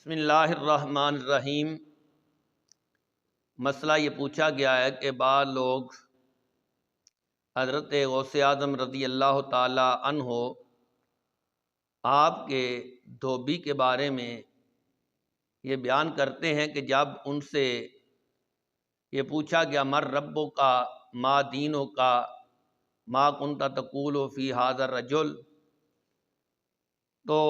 بسم اللہ الرحمن الرحیم۔ مسئلہ یہ پوچھا گیا ہے کہ بعض لوگ حضرت غوث اعظم رضی اللہ تعالی عنہ آپ کے دھوبی کے بارے میں یہ بیان کرتے ہیں کہ جب ان سے یہ پوچھا گیا مر ربو کا ما دینوں کا ما کنت تقول فی ھذا الرجل، تو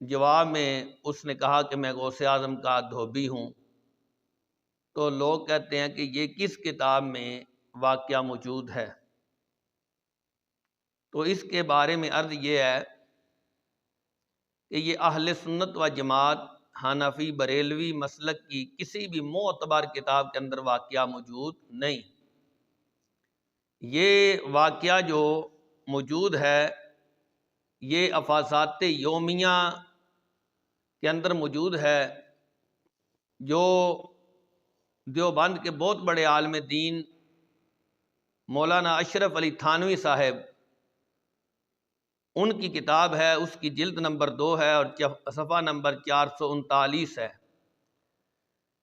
جواب میں اس نے کہا کہ میں غوث اعظم کا دھوبی ہوں۔ تو لوگ کہتے ہیں کہ یہ کس کتاب میں واقعہ موجود ہے؟ تو اس کے بارے میں عرض یہ ہے کہ یہ اہل سنت و جماعت حنفی بریلوی مسلک کی کسی بھی معتبر کتاب کے اندر واقعہ موجود نہیں۔ یہ واقعہ جو موجود ہے یہ افاظات یومیہ کے اندر موجود ہے، جو دیوبند کے بہت بڑے عالم دین مولانا اشرف علی تھانوی صاحب ان کی کتاب ہے، اس کی جلد نمبر 2 ہے اور صفحہ نمبر 439 ہے۔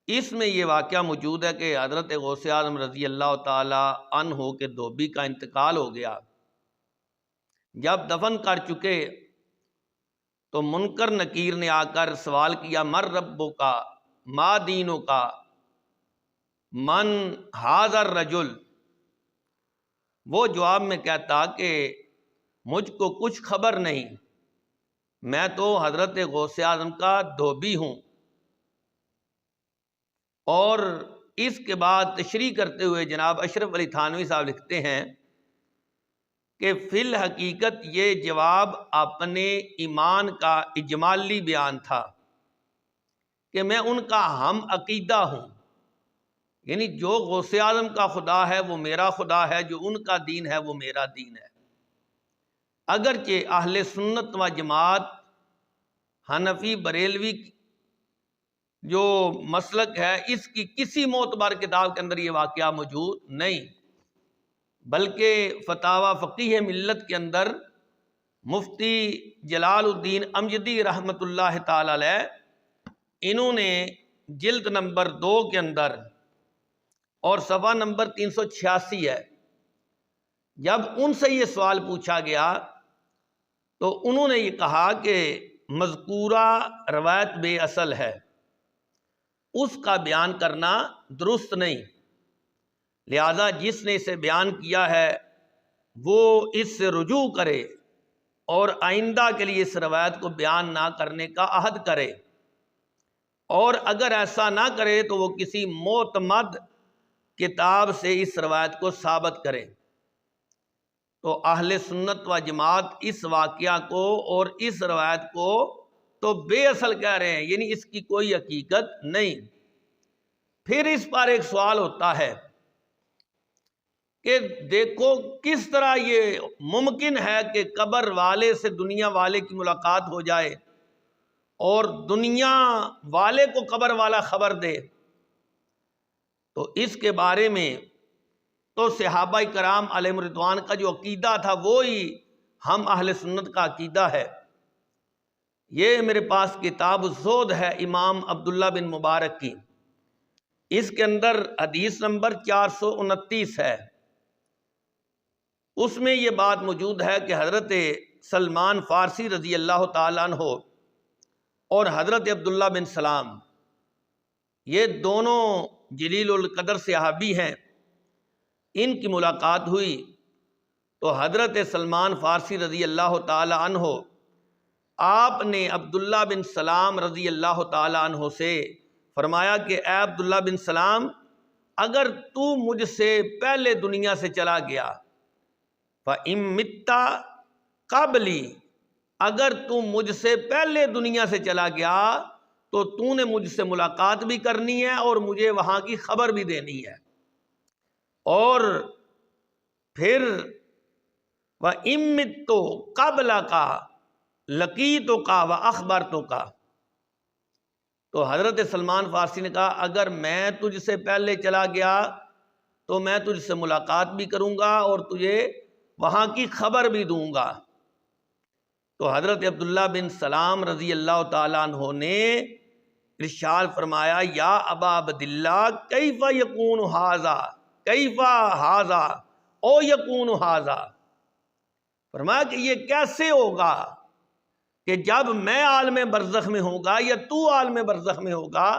اس میں یہ واقعہ موجود ہے کہ حضرت غوث اعظم رضی اللہ تعالی عنہ کے دھوبی کا انتقال ہو گیا۔ جب دفن کر چکے تو منکر نکیر نے آ کر سوال کیا مر ربو کا ما دینوں کا من ھذا الرجل، وہ جواب میں کہتا کہ مجھ کو کچھ خبر نہیں، میں تو حضرت غوث اعظم کا دھوبی ہوں۔ اور اس کے بعد تشریح کرتے ہوئے جناب اشرف علی تھانوی صاحب لکھتے ہیں کہ فی الحقیقت یہ جواب اپنے ایمان کا اجمالی بیان تھا کہ میں ان کا ہم عقیدہ ہوں، یعنی جو غوث اعظم کا خدا ہے وہ میرا خدا ہے، جو ان کا دین ہے وہ میرا دین ہے۔ اگرچہ اہل سنت و جماعت حنفی بریلوی جو مسلک ہے اس کی کسی معتبر کتاب کے اندر یہ واقعہ موجود نہیں، بلکہ فتاوی فقیہ ملت کے اندر مفتی جلال الدین امجدی رحمۃ اللہ تعالی علیہ انہوں نے جلد نمبر 2 کے اندر اور صفحہ نمبر 386 ہے، جب ان سے یہ سوال پوچھا گیا تو انہوں نے یہ کہا کہ مذکورہ روایت بے اصل ہے، اس کا بیان کرنا درست نہیں، لہذا جس نے اسے بیان کیا ہے وہ اس سے رجوع کرے اور آئندہ کے لیے اس روایت کو بیان نہ کرنے کا عہد کرے، اور اگر ایسا نہ کرے تو وہ کسی معتمد کتاب سے اس روایت کو ثابت کرے۔ تو اہل سنت و جماعت اس واقعہ کو اور اس روایت کو تو بے اصل کہہ رہے ہیں، یعنی اس کی کوئی حقیقت نہیں۔ پھر اس پر ایک سوال ہوتا ہے کہ دیکھو کس طرح یہ ممکن ہے کہ قبر والے سے دنیا والے کی ملاقات ہو جائے اور دنیا والے کو قبر والا خبر دے؟ تو اس کے بارے میں تو صحابہ کرام علیہم رضوان کا جو عقیدہ تھا وہی ہم اہل سنت کا عقیدہ ہے۔ یہ میرے پاس کتاب الزہد ہے امام عبداللہ بن مبارک کی، اس کے اندر حدیث نمبر 429 ہے، اس میں یہ بات موجود ہے کہ حضرت سلمان فارسی رضی اللہ تعالیٰ عنہ اور حضرت عبداللہ بن سلام یہ دونوں جلیل القدر صحابی ہیں، ان کی ملاقات ہوئی تو حضرت سلمان فارسی رضی اللہ تعالی عنہ آپ نے عبداللہ بن سلام رضی اللہ تعالی عنہ سے فرمایا کہ اے عبداللہ بن سلام، اگر تو مجھ سے پہلے دنیا سے چلا گیا فَإِن مِتَّ قَبْلِي، اگر تو مجھ سے پہلے دنیا سے چلا گیا تو تو نے مجھ سے ملاقات بھی کرنی ہے اور مجھے وہاں کی خبر بھی دینی ہے، اور پھر وَإِن مِتُّ قَبْلَكَ لَقِيتُكَ وَأَخْبَرْتُكَ، تو حضرت سلمان فارسی نے کہا اگر میں تجھ سے پہلے چلا گیا تو میں تجھ سے ملاقات بھی کروں گا اور تجھے وہاں کی خبر بھی دوں گا۔ تو حضرت عبداللہ بن سلام رضی اللہ تعالیٰ عنہ نے ارشاد فرمایا یا ابا عبداللہ کیف یکون ھذا کیف ھذا او یکون ھذا، فرمایا کہ یہ کیسے ہوگا کہ جب میں عالم برزخ میں ہوگا یا تو عالم برزخ میں ہوگا،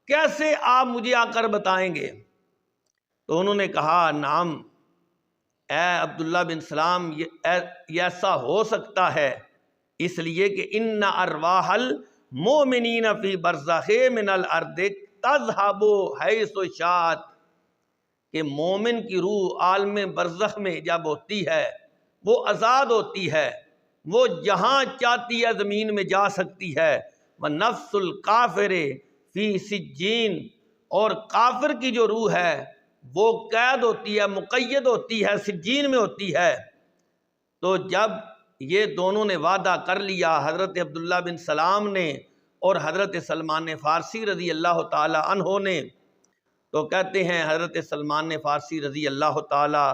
کیسے آپ مجھے آ کر بتائیں گے؟ تو انہوں نے کہا نعم اے عبداللہ بن سلام، یہ ایسا ہو سکتا ہے اس لیے کہ ان ارواح المؤمنین فی برزخ من الارض تذهب حیث شاءت، کہ مومن کی روح عالم برزخ میں جب ہوتی ہے وہ آزاد ہوتی ہے، وہ جہاں چاہتی ہے زمین میں جا سکتی ہے۔ وَنَفْسُ الْكَافِرِ فِي سِجِّينٍ، اور کافر کی جو روح ہے وہ قید ہوتی ہے، مقید ہوتی ہے، سجین میں ہوتی ہے۔ تو جب یہ دونوں نے وعدہ کر لیا، حضرت عبداللہ بن سلام نے اور حضرت سلمان فارسی رضی اللہ تعالی عنہ نے، تو کہتے ہیں حضرت سلمان فارسی رضی اللہ تعالی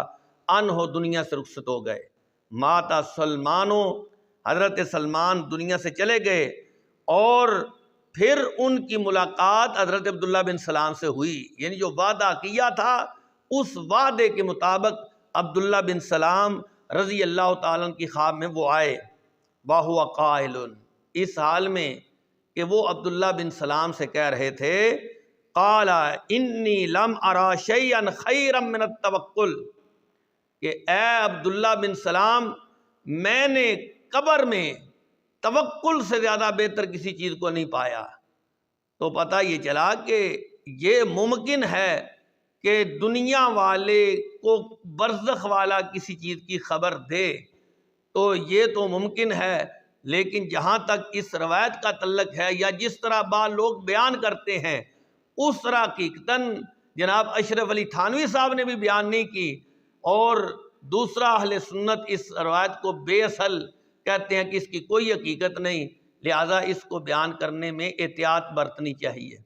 عنہ دنیا سے رخصت ہو گئے۔ ماتا سلمانو، حضرت سلمان دنیا سے چلے گئے، اور پھر ان کی ملاقات حضرت عبداللہ بن سلام سے ہوئی، یعنی جو وعدہ کیا تھا اس وعدے کے مطابق عبداللہ بن سلام رضی اللہ تعالیٰ عنہ کی خواب میں وہ آئے۔ وَهُوَ قَائِلٌ، اس حال میں کہ وہ عبداللہ بن سلام سے کہہ رہے تھے قَالَ إِنِّي لَمْ أَرَى شَيْئًا خَيْرًا مِنَ التَّوَكُّلِ، کہ اے عبداللہ بن سلام، میں نے قبر میں توکل سے زیادہ بہتر کسی چیز کو نہیں پایا۔ تو پتہ یہ چلا کہ یہ ممکن ہے کہ دنیا والے کو برزخ والا کسی چیز کی خبر دے، تو یہ تو ممکن ہے، لیکن جہاں تک اس روایت کا تعلق ہے یا جس طرح بعض لوگ بیان کرتے ہیں، اس طرح حقیقتاً جناب اشرف علی تھانوی صاحب نے بھی بیان نہیں کی، اور دوسرا اہل سنت اس روایت کو بے اصل کہتے ہیں کہ اس کی کوئی حقیقت نہیں، لہٰذا اس کو بیان کرنے میں احتیاط برتنی چاہیے۔